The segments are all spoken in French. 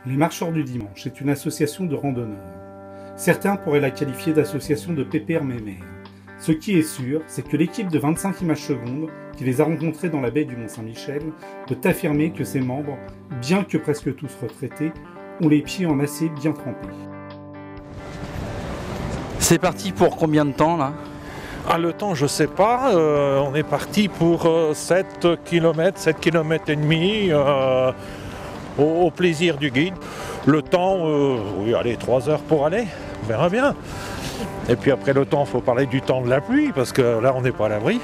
Les Marcheurs du Dimanche est une association de randonneurs. Certains pourraient la qualifier d'association de pépère mémère. Ce qui est sûr, c'est que l'équipe de 25 images secondes, qui les a rencontrés dans la baie du Mont-Saint-Michel, peut affirmer que ses membres, bien que presque tous retraités, ont les pieds en acier bien trempés. C'est parti pour combien de temps là ? Le temps, je sais pas. On est parti pour 7 km, 7 km et demi au plaisir du guide. Le temps, oui, allez, 3 heures pour aller, on verra bien. Et puis après le temps, il faut parler du temps de la pluie, parce que là, on n'est pas à l'abri.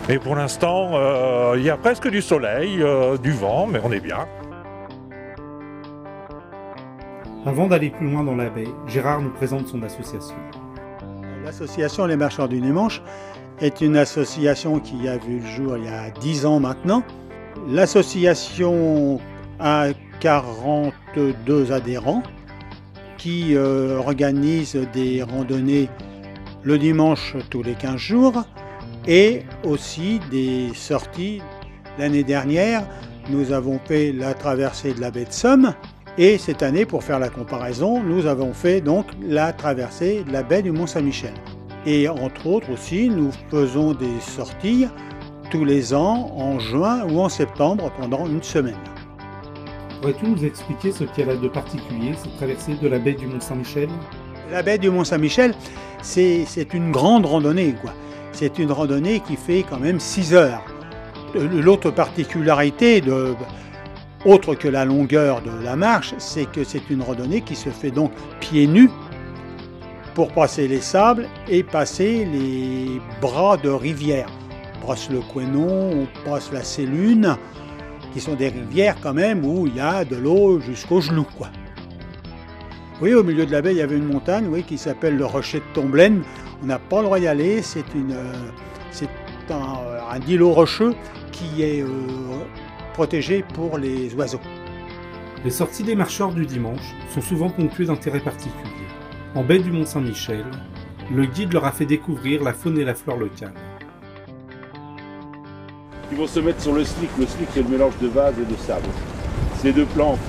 Mais pour l'instant, il y a presque du soleil, du vent, mais on est bien. Avant d'aller plus loin dans la baie, Gérard nous présente son association. L'association Les Marcheurs du Dimanche est une association qui a vu le jour il y a 10 ans maintenant. L'association a 42 adhérents qui organisent des randonnées le dimanche tous les 15 jours et aussi des sorties. L'année dernière, nous avons fait la traversée de la baie de Somme et cette année, pour faire la comparaison, nous avons fait donc la traversée de la baie du Mont-Saint-Michel. Et entre autres aussi, nous faisons des sorties tous les ans en juin ou en septembre pendant une semaine. Pourrais-tu nous expliquer ce qu'elle a de particulier, cette traversée de la baie du Mont-Saint-Michel ? La baie du Mont-Saint-Michel, c'est une grande randonnée, quoi. C'est une randonnée qui fait quand même 6 heures. L'autre particularité, autre que la longueur de la marche, c'est que c'est une randonnée qui se fait donc pieds nus pour passer les sables et passer les bras de rivière. On passe le Couesnon, on passe la Sélune, qui sont des rivières quand même où il y a de l'eau jusqu'aux genoux, quoi. Oui, au milieu de la baie, il y avait une montagne, oui, qui s'appelle le Rocher de Tomblaine. On n'a pas le droit d'y aller, c'est un îlot rocheux qui est protégé pour les oiseaux. Les sorties des Marcheurs du Dimanche sont souvent ponctuées d'intérêts particuliers. En baie du Mont-Saint-Michel, le guide leur a fait découvrir la faune et la flore locale. Ils vont se mettre sur le slick. Le slick, c'est le mélange de vase et de sable. Ces deux plantes,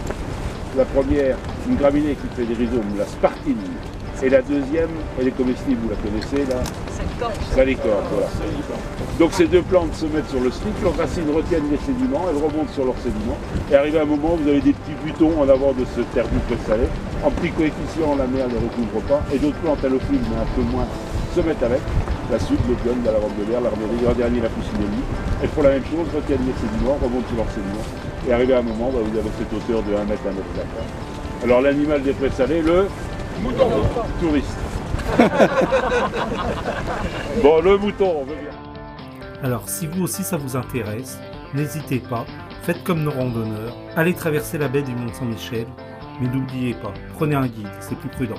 la première, une graminée qui fait des rhizomes, la spartine. Et la deuxième, elle est comestible, vous la connaissez là ? Salicorne, voilà. Donc ces deux plantes se mettent sur le slick, leurs racines retiennent les sédiments, elles remontent sur leurs sédiments. Et arrivé à un moment, vous avez des petits butons en avant de ce terre salé. En petit coefficient, la mer ne les recouvre pas. Et d'autres plantes halophiles, mais un peu moins, se mettent avec. La sude, l'opium, la lavande de l'air, l'an dernier la puccinellie. Elles font la même chose, retiennent les sédiments, remontent sur leurs sédiments. Et arrivé à un moment, vous avez cette hauteur de 1 mètre, 1 mètre 50. Alors l'animal des prés salés, le mouton touriste. Bon, le mouton, on veut bien. Alors, si vous aussi ça vous intéresse, n'hésitez pas, faites comme nos randonneurs, allez traverser la baie du Mont-Saint-Michel, mais n'oubliez pas, prenez un guide, c'est plus prudent.